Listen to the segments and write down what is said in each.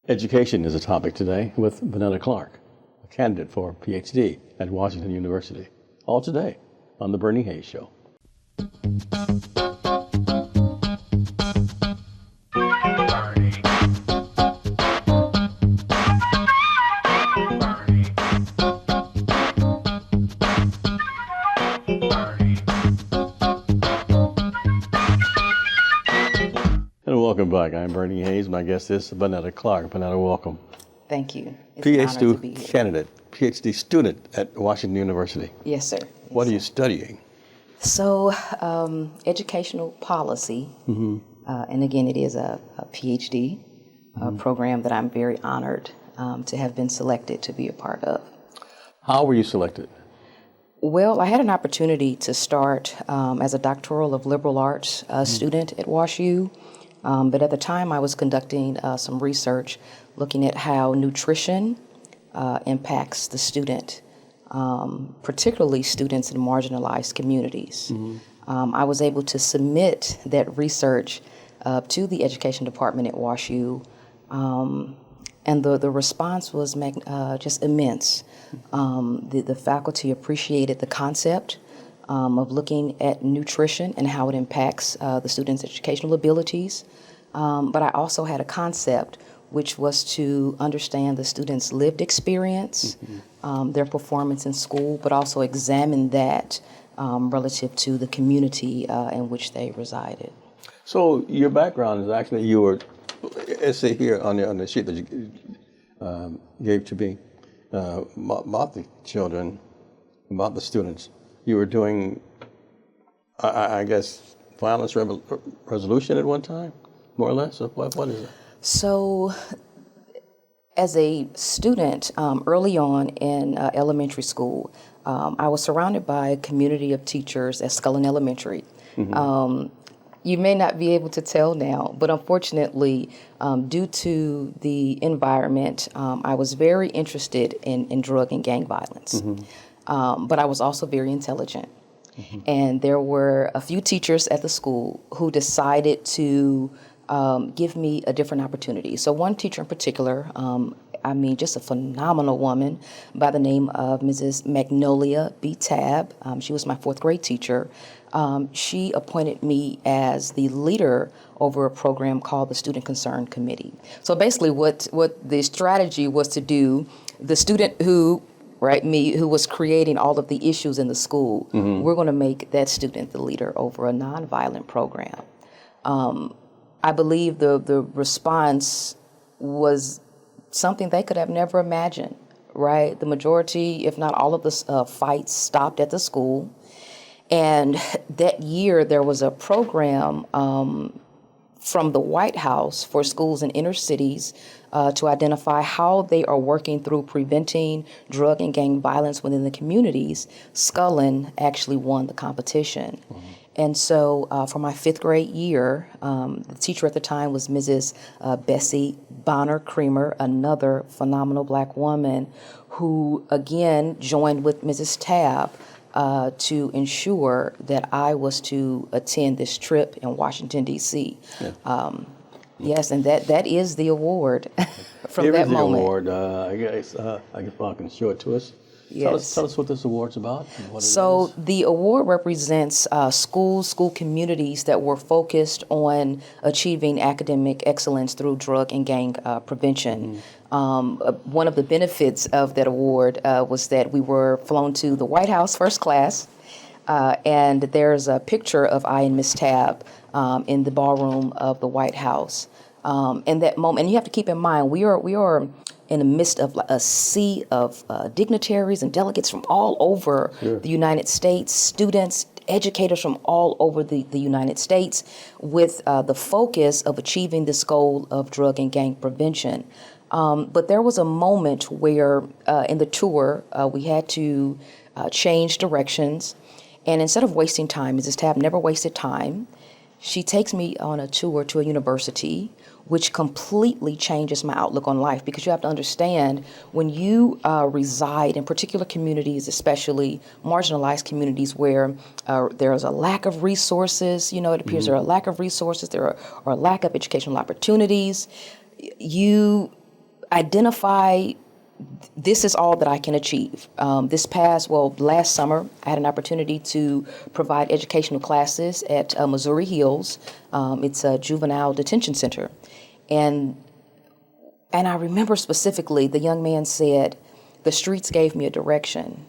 Education is a topic today with VaNetta Clark, a candidate for a PhD at Washington University. All today on The Bernie Hayes Show. And welcome back. I'm Bernie Hayes. My guest is VaNetta Clark. VaNetta, welcome. Thank you. It's an honor to be here. PhD candidate, PhD student at Washington University. Yes, sir. What are you studying? So, educational policy, and again, it is a PhD program that I'm very honored to have been selected to be a part of. How were you selected? Well, I had an opportunity to start as a doctoral of liberal arts student at WashU, but at the time I was conducting some research looking at how nutrition impacts the student, particularly students in marginalized communities. I was able to submit that research to the education department at WashU, and the response was just immense. The faculty appreciated the concept of looking at nutrition and how it impacts the students' educational abilities. But I also had a concept which was to understand the students' lived experience, their performance in school, but also examine that relative to the community in which they resided. So your background is actually you were, let's say here on the sheet that you gave to me about the children, about the students. You were doing, I guess, violence resolution at one time, more or less. What is it? So, as a student, early on in elementary school, I was surrounded by a community of teachers at Scullin Elementary. You may not be able to tell now, but unfortunately, due to the environment, I was very interested in drug and gang violence. But I was also very intelligent. And there were a few teachers at the school who decided to give me a different opportunity. So one teacher in particular, just a phenomenal woman by the name of Mrs. Magnolia B. Tabb. She was my fourth grade teacher. She appointed me as the leader over a program called the Student Concern Committee. So basically what the strategy was to do, the student who was creating all of the issues in the school, we're going to make that student the leader over a nonviolent program. I believe the response was something they could have never imagined, right? The majority, if not all of the fights stopped at the school. And that year there was a program from the White House for schools in inner cities to identify how they are working through preventing drug and gang violence within the communities. Scullin actually won the competition. And so for my fifth grade year, the teacher at the time was Mrs. Bessie Bonner Creamer, another phenomenal black woman who, again, joined with Mrs. Tabb to ensure that I was to attend this trip in Washington, D.C. Yes, and that is the award from that moment. The award, I guess Bob can show it to us. Yes. Tell us what this award's about. And what So it is. the award represents school communities that were focused on achieving academic excellence through drug and gang prevention. One of the benefits of that award was that we were flown to the White House first class, and there's a picture of I and Miss Tabb in the ballroom of the White House. In that moment, and you have to keep in mind, we are in the midst of a sea of dignitaries and delegates from all over the United States, students, educators from all over the United States, with the focus of achieving this goal of drug and gang prevention. But there was a moment where in the tour, we had to change directions. And instead of wasting time, Mrs. Tabb never wasted time. She takes me on a tour to a university, which completely changes my outlook on life, because you have to understand when you reside in particular communities, especially marginalized communities where there's a lack of resources, it appears there are a lack of resources, there are a lack of educational opportunities, you identify this is all that I can achieve. Last summer, I had an opportunity to provide educational classes at Missouri Hills. It's a juvenile detention center. And I remember specifically the young man said, the streets gave me a direction,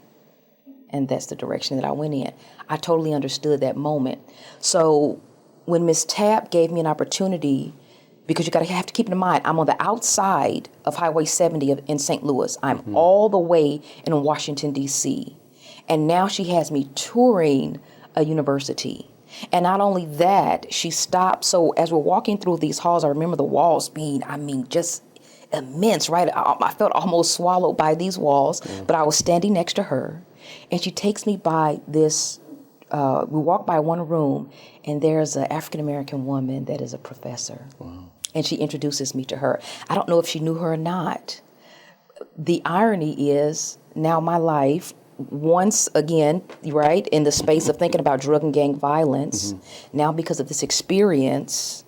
and that's the direction that I went in. I totally understood that moment. So when Ms. Tapp gave me an opportunity, because you have to keep in mind, I'm on the outside of Highway 70 in St. Louis. I'm all the way in Washington, D.C. And now she has me touring a university. And not only that, she stopped. So as we're walking through these halls, I remember the walls being, just immense, right? I felt almost swallowed by these walls, but I was standing next to her. And she takes me by this, we walk by one room, and there's an African-American woman that is a professor. Wow. And she introduces me to her. I don't know if she knew her or not. The irony is, now my life, once again, right, in the space of thinking about drug and gang violence, now because of this experience,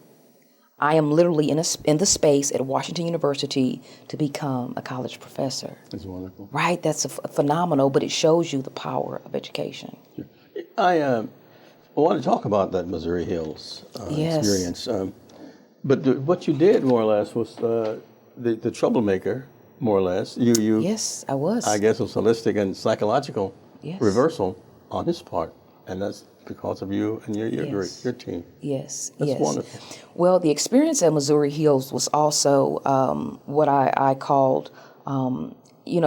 I am literally in the space at Washington University to become a college professor. That's wonderful. Right, that's phenomenal, but it shows you the power of education. Sure. I want to talk about that Missouri Hills experience. But what you did, more or less, was the troublemaker, more or less. You Yes, I was. I guess it was holistic and psychological reversal on his part, and that's because of you and your team. Yes, that's wonderful. Well, the experience at Missouri Hills was also what I called,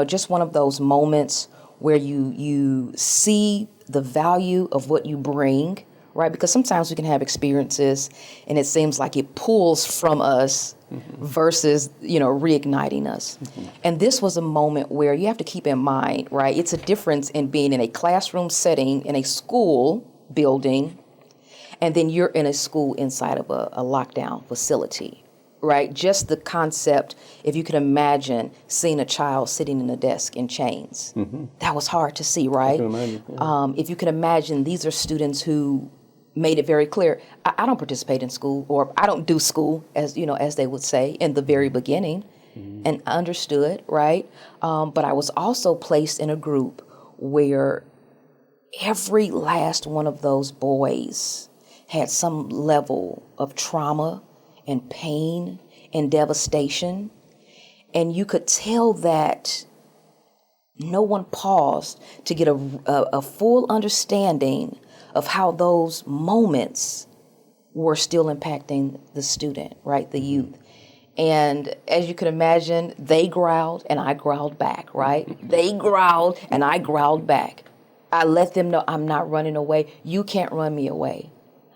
just one of those moments where you see the value of what you bring, right? Because sometimes we can have experiences and it seems like it pulls from us versus, reigniting us. And this was a moment where you have to keep in mind, right? It's a difference in being in a classroom setting in a school building, and then you're in a school inside of a lockdown facility, right? Just the concept, if you can imagine seeing a child sitting in a desk in chains, that was hard to see, right? I can imagine, yeah. If you can imagine, these are students who made it very clear, I don't participate in school, or I don't do school, as they would say in the very beginning, and understood, right? But I was also placed in a group where every last one of those boys had some level of trauma and pain and devastation. And you could tell that no one paused to get a full understanding of how those moments were still impacting the student, right, the youth. And as you can imagine, they growled and I growled back, right? They growled and I growled back. I let them know I'm not running away. You can't run me away.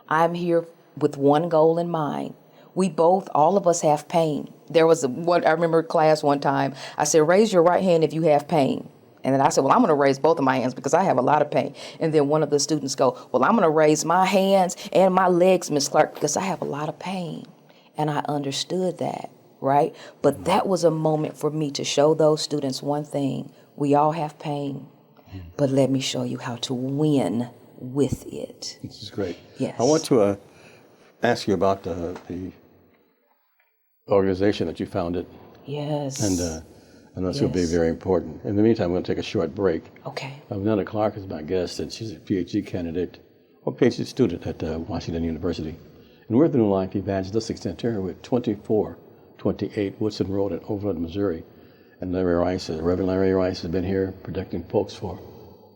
I'm here with one goal in mind. All of us have pain. There was I remember class one time, I said, raise your right hand if you have pain. And then I said, well, I'm going to raise both of my hands because I have a lot of pain. And then one of the students go, well, I'm going to raise my hands and my legs, Miss Clark, because I have a lot of pain. And I understood that, right? But that was a moment for me to show those students one thing. We all have pain, but let me show you how to win with it. This is great. Yes. I want to ask you about the organization that you founded. Yes. And that's going to be very important. In the meantime, I'm going to take a short break. Okay. VaNetta Clark is my guest, and she's a PhD candidate or PhD student at Washington University. And we're at the New Life Evangelistic Center with 2428 Woodson Road in Overland, Missouri. And Reverend Larry Rice has been here protecting folks for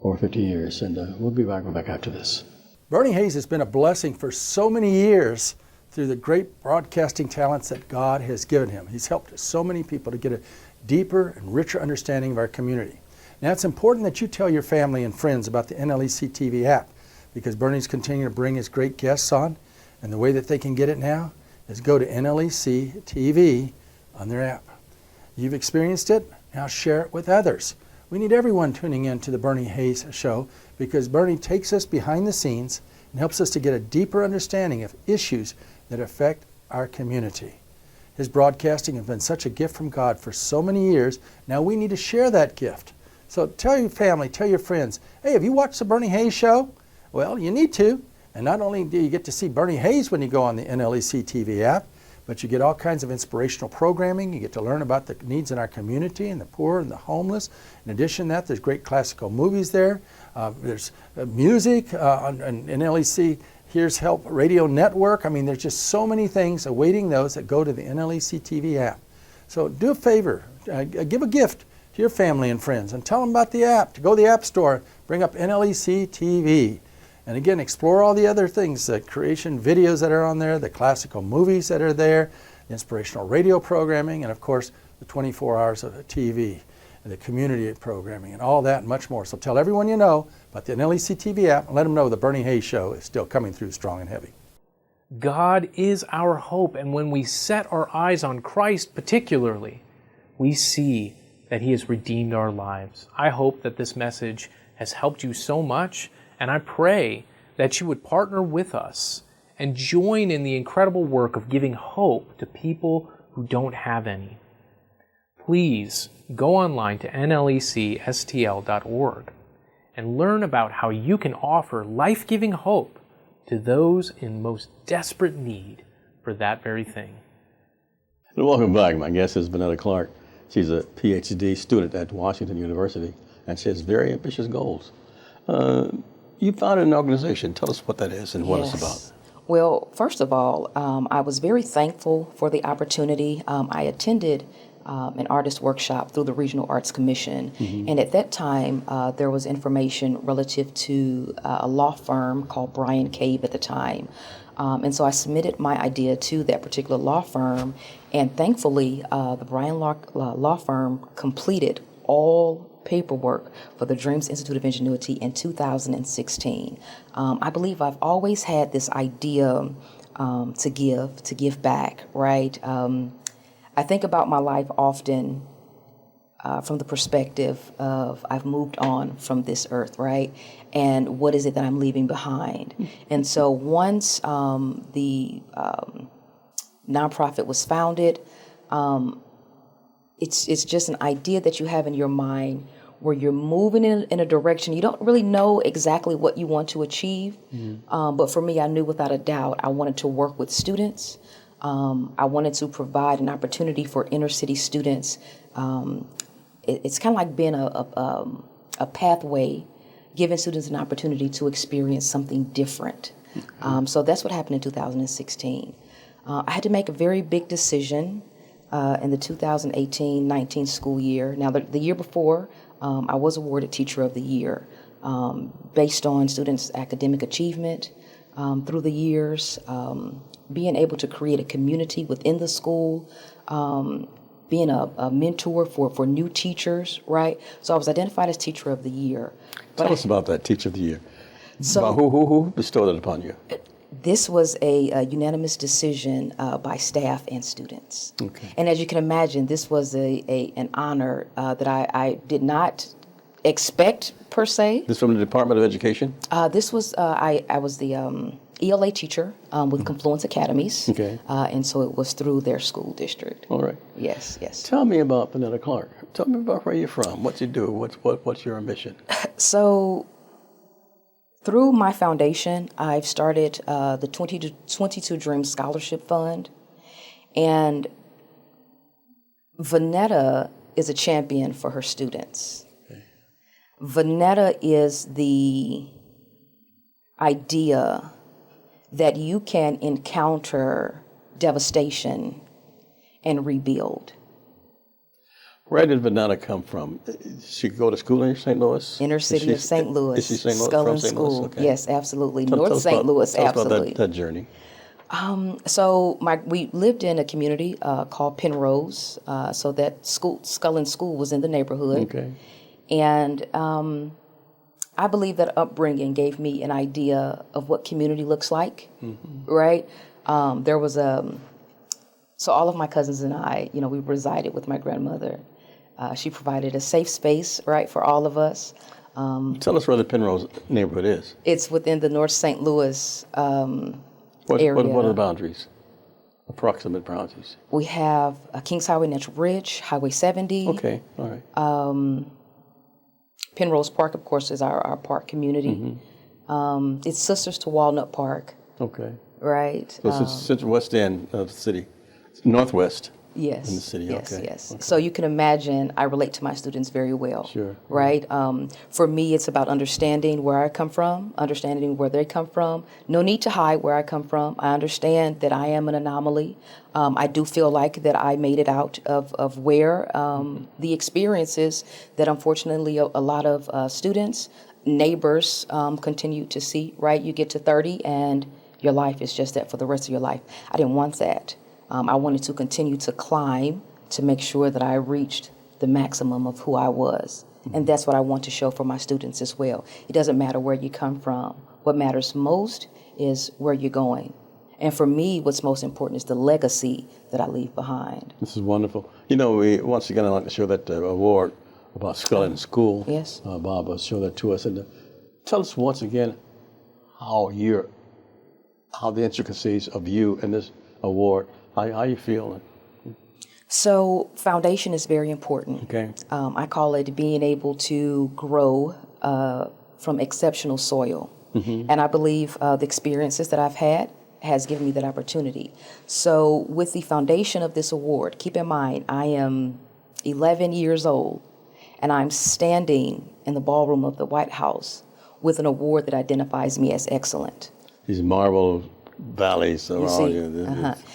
over 50 years. And we'll be back after this. Bernie Hayes has been a blessing for so many years through the great broadcasting talents that God has given him. He's helped so many people to get a deeper and richer understanding of our community. Now, it's important that you tell your family and friends about the NLEC TV app, because Bernie's continuing to bring his great guests on, and the way that they can get it now is go to NLEC TV on their app. You've experienced it, now share it with others. We need everyone tuning in to the Bernie Hayes Show, because Bernie takes us behind the scenes and helps us to get a deeper understanding of issues that affect our community. His broadcasting has been such a gift from God for so many years. Now we need to share that gift. So tell your family, tell your friends, hey, have you watched the Bernie Hayes Show? Well, you need to. And not only do you get to see Bernie Hayes when you go on the NLEC TV app, but you get all kinds of inspirational programming. You get to learn about the needs in our community and the poor and the homeless. In addition to that, there's great classical movies there. There's music on NLEC. Here's Help Radio Network. I mean, there's just so many things awaiting those that go to the NLEC TV app. So do a favor, give a gift to your family and friends and tell them about the app. To go to the App Store, bring up NLEC TV. And again, explore all the other things, the creation videos that are on there, the classical movies that are there, the inspirational radio programming, and of course, the 24 hours of TV, and the community programming, and all that and much more. So tell everyone you know about the NLEC TV app and let them know the Bernie Hayes Show is still coming through strong and heavy. God is our hope, and when we set our eyes on Christ particularly, we see that He has redeemed our lives. I hope that this message has helped you so much, and I pray that you would partner with us and join in the incredible work of giving hope to people who don't have any. Please go online to nlecstl.org and learn about how you can offer life-giving hope to those in most desperate need for that very thing. And welcome back. My guest is VaNetta Clark. She's a PhD student at Washington University, and she has very ambitious goals. You founded an organization. Tell us what that is and what it's about. Well, first of all, I was very thankful for the opportunity. I attended an artist workshop through the Regional Arts Commission, and at that time there was information relative to a law firm called Bryan Cave at the time. And so I submitted my idea to that particular law firm, and thankfully the Bryan law firm completed all paperwork for the Dreams Institute of Ingenuity in 2016. I believe I've always had this idea to give back, right? I think about my life often from the perspective of I've moved on from this earth, right? And what is it that I'm leaving behind? And so once the nonprofit was founded, it's just an idea that you have in your mind where you're moving in a direction. You don't really know exactly what you want to achieve. But for me, I knew without a doubt I wanted to work with students. I wanted to provide an opportunity for inner city students. It's kind of like being a pathway, giving students an opportunity to experience something different. So that's what happened in 2016. I had to make a very big decision in the 2018-19 school year. Now, the year before, I was awarded Teacher of the Year based on students' academic achievement through the years, being able to create a community within the school, being a mentor for new teachers, right? So I was identified as Teacher of the Year. Tell us about that Teacher of the Year. So Who bestowed it upon you? This was a unanimous decision by staff and students. Okay. And as you can imagine, this was an honor that I did not expect per se. This from the Department of Education? This was, I was the ELA teacher with Confluence Academies. Okay. And so it was through their school district. All right. Yes, yes. Tell me about VaNetta Clark. Tell me about where you're from, what you do, what's your ambition? So through my foundation, I've started the 22 Dreams Scholarship Fund. And VaNetta is a champion for her students. Okay. VaNetta is the idea that you can encounter devastation and rebuild. Where did VaNetta come from? She go to school in St. Louis? Inner city of St. Louis. Is she St. Louis? Skull From and St. Louis? School. Okay. Yes, absolutely. Tell North us St. Louis, tell us absolutely. about that journey. So we lived in a community called Penrose. So that Skull and School was in the neighborhood. Okay. And I believe that upbringing gave me an idea of what community looks like, right? There was so all of my cousins and I, we resided with my grandmother. She provided a safe space, right, for all of us. Tell us where the Penrose neighborhood is. It's within the North St. Louis area. What are the boundaries? Approximate boundaries. We have Kings Highway, Natural Bridge, Highway 70. Okay, all right. Penrose Park, of course, is our park community. It's sisters to Walnut Park. Okay. Right. So it's Central West End of the city. Northwest. Yes. In the city, Yes, okay. yes. So you can imagine I relate to my students very well. Sure. Right? For me, it's about understanding where I come from, understanding where they come from. No need to hide where I come from. I understand that I am an anomaly. I do feel like that I made it out of where the experiences that unfortunately a lot of students, neighbors continue to see, right? You get to 30 and your life is just that for the rest of your life. I didn't want that. I wanted to continue to climb to make sure that I reached the maximum of who I was. And that's what I want to show for my students as well. It doesn't matter where you come from. What matters most is where you're going. And for me, what's most important is the legacy that I leave behind. This is wonderful. You know, once again, I'd like to show that award about Skull in School. Yes. Bob, show that to us. And tell us once again how the intricacies of you and this award, how you feeling? So foundation is very important. Okay. I call it being able to grow from exceptional soil. And I believe the experiences that I've had has given me that opportunity. So with the foundation of this award, keep in mind, I am 11 years old and I'm standing in the ballroom of the White House with an award that identifies me as excellent. These marble valleys around see, you.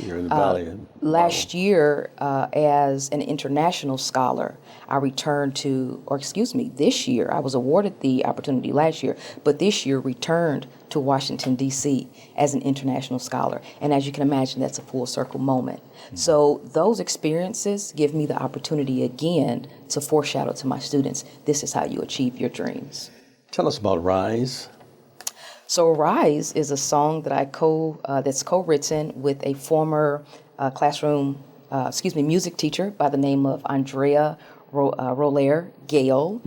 You're in the valley. Last year, as an international scholar, I returned this year, I was awarded the opportunity last year, but this year returned to Washington, D.C. as an international scholar. And as you can imagine, that's a full circle moment. So those experiences give me the opportunity again to foreshadow to my students, this is how you achieve your dreams. Tell us about Rise. So Rise is a song that that's co-written with a former music teacher by the name of Andrea Roller Gale.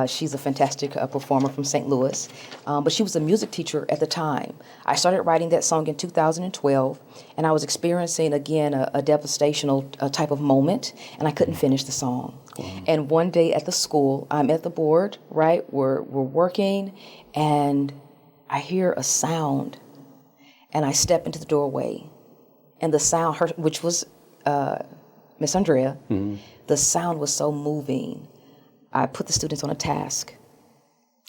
She's a fantastic performer from St. Louis, but she was a music teacher at the time. I started writing that song in 2012, and I was experiencing, again, a devastational type of moment, and I couldn't finish the song. And one day at the school, I'm at the board, right? We're working, and I hear a sound, and I step into the doorway, and the sound, which was Miss Andrea, the sound was so moving. I put the students on a task,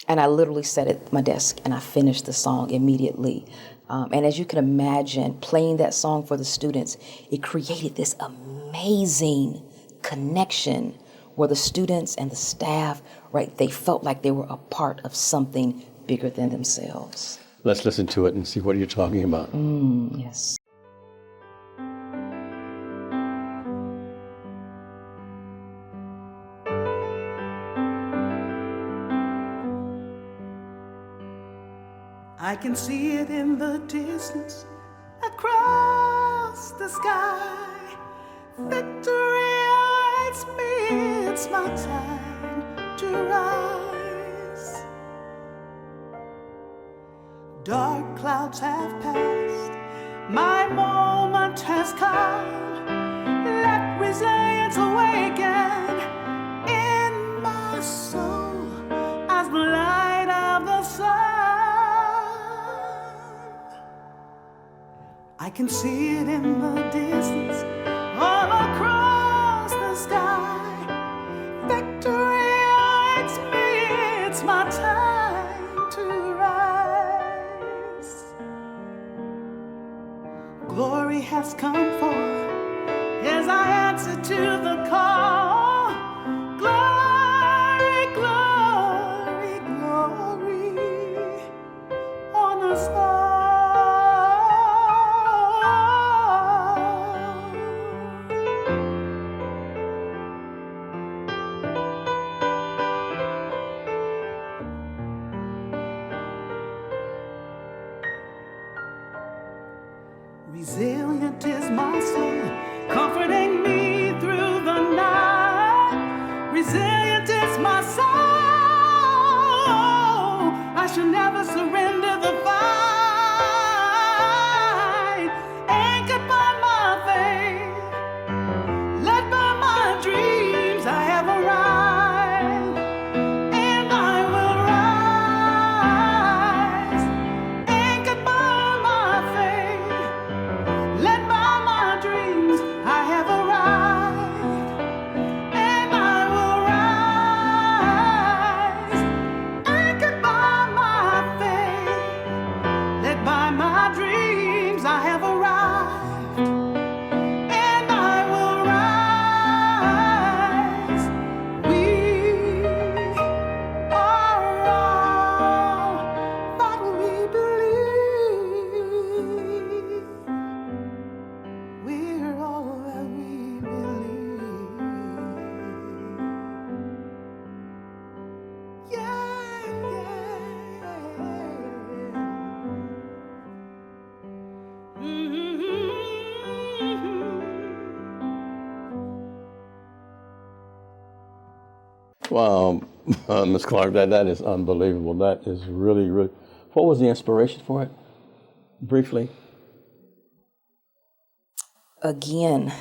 and I literally sat at my desk, and I finished the song immediately. And as you can imagine, playing that song for the students, it created this amazing connection where the students and the staff, right, they felt like they were a part of something bigger than themselves. Let's listen to it and see what you're talking about. Yes. I can see it in the distance across the sky. Victory awaits me, it's my time to rise. Dark clouds have passed, my moment has come. Let resilience awaken in my soul as the light of the sun. I can see it in the distance, all across the sky. Victory awaits me, it's my time to rise. Glory has come forth as I answer to the call. Glory, glory, glory on us all. Resilient is my soul, comforting me through the night. Resilient is my soul, I should never surrender the fight. Anchored by my faith, led by my dreams, I have arrived, and I will rise. Anchored by my faith, led by my dreams, Wow, Ms. Clark, that is unbelievable. That is really, really. What was the inspiration for it? Briefly. Again,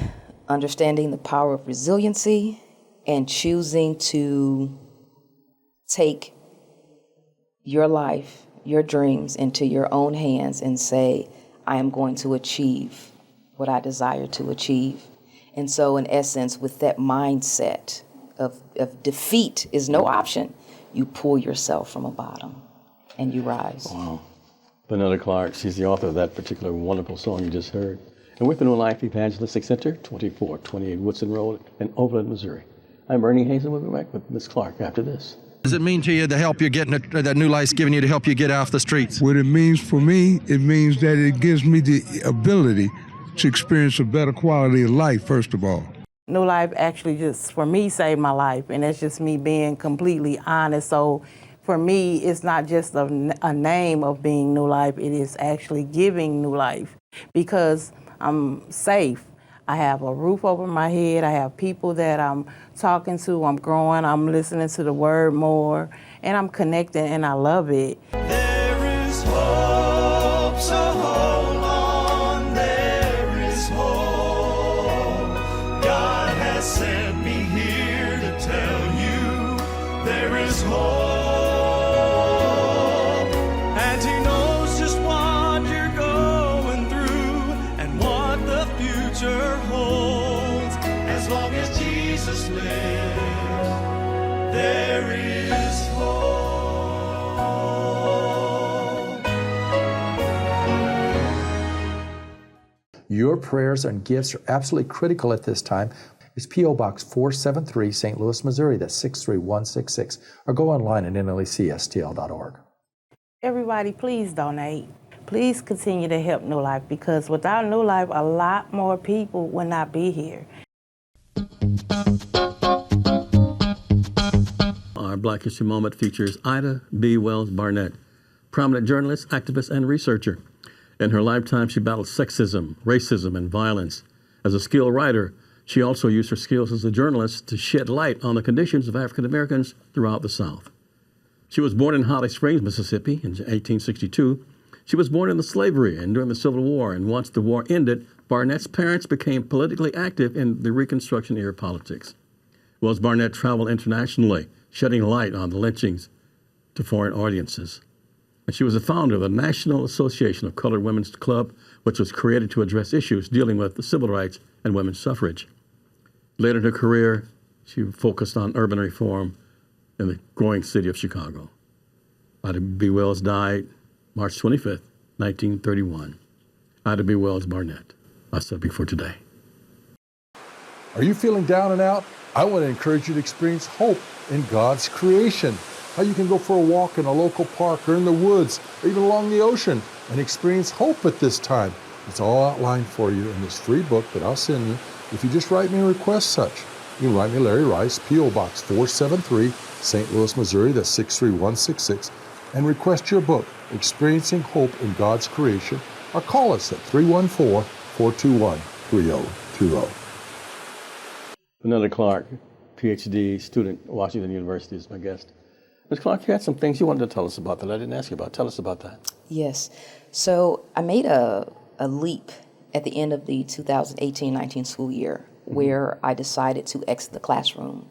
understanding the power of resiliency and choosing to take your life, your dreams into your own hands and say, I am going to achieve what I desire to achieve. And so in essence, with that mindset of defeat is no option, you pull yourself from a bottom and you rise. Wow. VaNetta Clark, she's the author of that particular wonderful song you just heard. And with the New Life Evangelistic Center, 2428 Woodson Road in Overland, Missouri. I'm Ernie Hazen. We'll be back with Ms. Clark after this. What does it mean to you to help you get that New Life's giving you to help you get off the streets? What it means for me, it means that it gives me the ability to experience a better quality of life, first of all. New Life actually just, for me, saved my life, and that's just me being completely honest. So for me, it's not just a name of being New Life, it is actually giving new life because I'm safe. I have a roof over my head, I have people that I'm talking to, I'm growing, I'm listening to the word more, and I'm connecting, and I love it. There is hope, so hold on, there is hope. God has sent me here to tell you there is hope. And He knows just what you're going through and what the future holds. As long as Jesus lives, there is hope. Your prayers and gifts are absolutely critical at this time. It's P.O. Box 473, St. Louis, Missouri. That's 63166. Or go online at nlecstl.org. Everybody, please donate. Please continue to help New Life because without New Life, a lot more people would not be here. Our Black History Moment features Ida B. Wells Barnett, prominent journalist, activist, and researcher. In her lifetime, she battled sexism, racism, and violence. As a skilled writer, she also used her skills as a journalist to shed light on the conditions of African Americans throughout the South. She was born in Holly Springs, Mississippi in 1862. She was born into slavery and during the Civil War, and once the war ended, Barnett's parents became politically active in the Reconstruction-era politics. Wells Barnett traveled internationally, shedding light on the lynchings to foreign audiences. And she was the founder of the National Association of Colored Women's Club, which was created to address issues dealing with the civil rights and women's suffrage. Later in her career, she focused on urban reform in the growing city of Chicago. Ida B. Wells died March 25th, 1931. Ida B. Wells Barnett, my subject for today. Are you feeling down and out? I want to encourage you to experience hope in God's creation. How you can go for a walk in a local park or in the woods or even along the ocean and experience hope at this time. It's all outlined for you in this free book that I'll send you if you just write me and request such. You can write me Larry Rice, P.O. Box 473, St. Louis, Missouri, that's 63166, and request your book, Experiencing Hope in God's Creation, or call us at 314-421-3020. VaNetta Clark, PhD student, Washington University, is my guest. Ms. Clark, you had some things you wanted to tell us about that I didn't ask you about. Tell us about that. Yes. So I made a leap at the end of the 2018-19 school year where I decided to exit the classroom.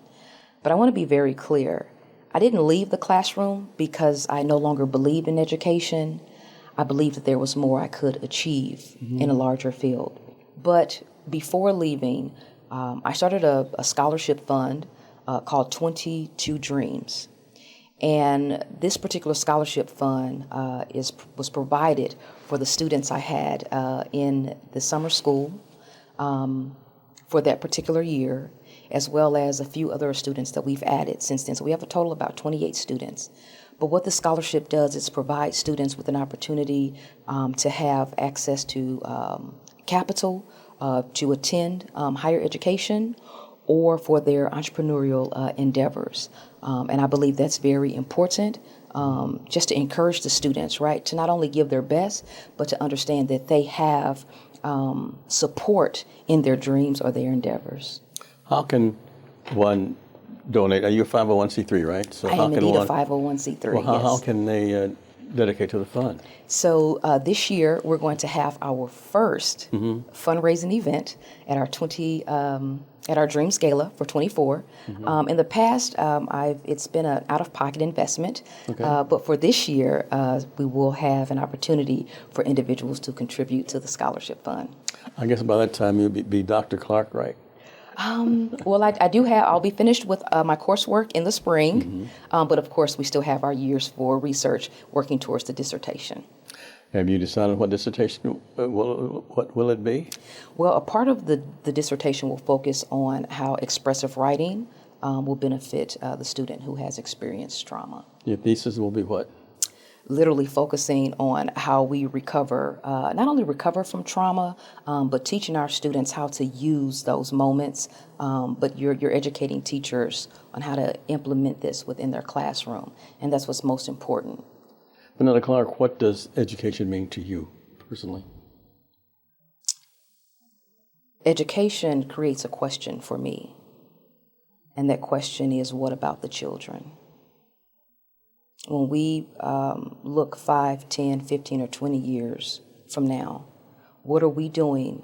But I want to be very clear. I didn't leave the classroom because I no longer believed in education. I believed that there was more I could achieve in a larger field. But before leaving, I started a scholarship fund called 22 Dreams. And this particular scholarship fund was provided for the students I had in the summer school for that particular year, as well as a few other students that we've added since then. So we have a total of about 28 students. But what the scholarship does is provide students with an opportunity to have access to capital, to attend higher education, or for their entrepreneurial endeavors. And I believe that's very important, just to encourage the students, right, to not only give their best, but to understand that they have support in their dreams or their endeavors. How can one donate? Are you a 501c3, right? So I am indeed a 501c3. Well, how yes. can they dedicate to the fund? So this year we're going to have our first fundraising event at our at our Dreams Gala for 24. In the past, it's been an out-of-pocket investment, but for this year, we will have an opportunity for individuals to contribute to the scholarship fund. I guess by that time you'll be Dr. Clark, right? Well, I'll be finished with my coursework in the spring, but of course we still have our years for research working towards the dissertation. Have you decided what dissertation, what will it be? Well, a part of the dissertation will focus on how expressive writing will benefit the student who has experienced trauma. Your thesis will be what? Literally focusing on how we recover, not only recover from trauma, but teaching our students how to use those moments, but you're educating teachers on how to implement this within their classroom, and that's what's most important. VaNetta Clark, what does education mean to you personally? Education creates a question for me, and that question is, what about the children? When we look 5, 10, 15, or 20 years from now, what are we doing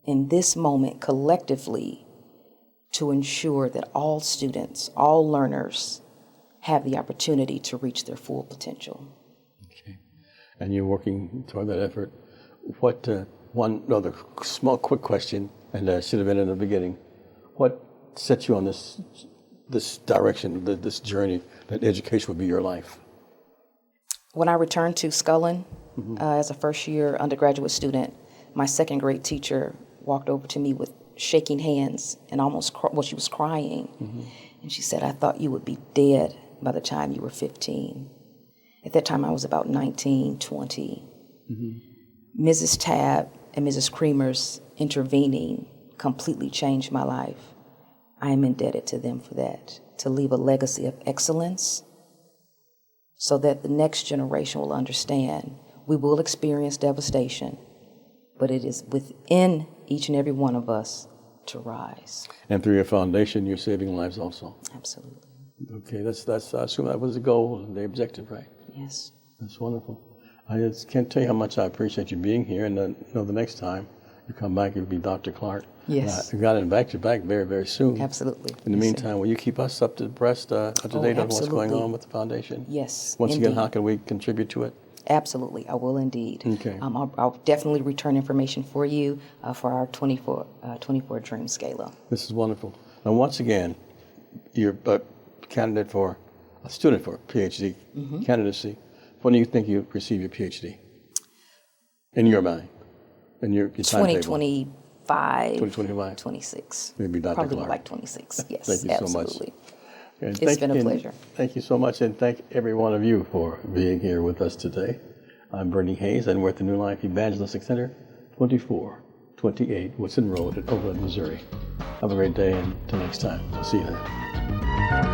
in this moment collectively to ensure that all students, all learners, have the opportunity to reach their full potential? Okay. And you're working toward that effort. What, one other small, quick question, and I should have been in the beginning. What set you on this direction, this journey, that education would be your life? When I returned to Scullin as a first-year undergraduate student, my second grade teacher walked over to me with shaking hands and she was crying. And she said, "I thought you would be dead by the time you were 15. At that time, I was about 19, 20. Mrs. Tabb and Mrs. Creamer's intervening completely changed my life. I am indebted to them for that, to leave a legacy of excellence so that the next generation will understand we will experience devastation, but it is within each and every one of us to rise." And through your foundation, you're saving lives also. Absolutely. Okay, that's I assume that was the goal, the objective, right? Yes. That's wonderful. I just can't tell you how much I appreciate you being here, and the next time you come back, you'll be Dr. Clark. Yes. I got to invite you back very, very soon. Absolutely. In the Yes, meantime, will you keep us up to date on what's going absolutely. on with the foundation? Yes. Once again, indeed. how can we contribute to it? Absolutely, I will indeed. Okay. I'll definitely return information for you for our 24 Dreams Gala. This is wonderful. Now, once again, you're a candidate for a student for a PhD candidacy. When do you think you'll receive your PhD? In your mind, in your timetable? 2025. 2025. 26. Maybe Dr. Probably Clark. more like 26. Yes. Thank you so much. Absolutely. And It's been a pleasure. Thank you so much, and thank every one of you for being here with us today. I'm Bernie Hayes, and we're at the New Life Evangelistic Center, 2428 Woodson Road in Overland, Missouri. Have a great day, and until next time. I'll see you then.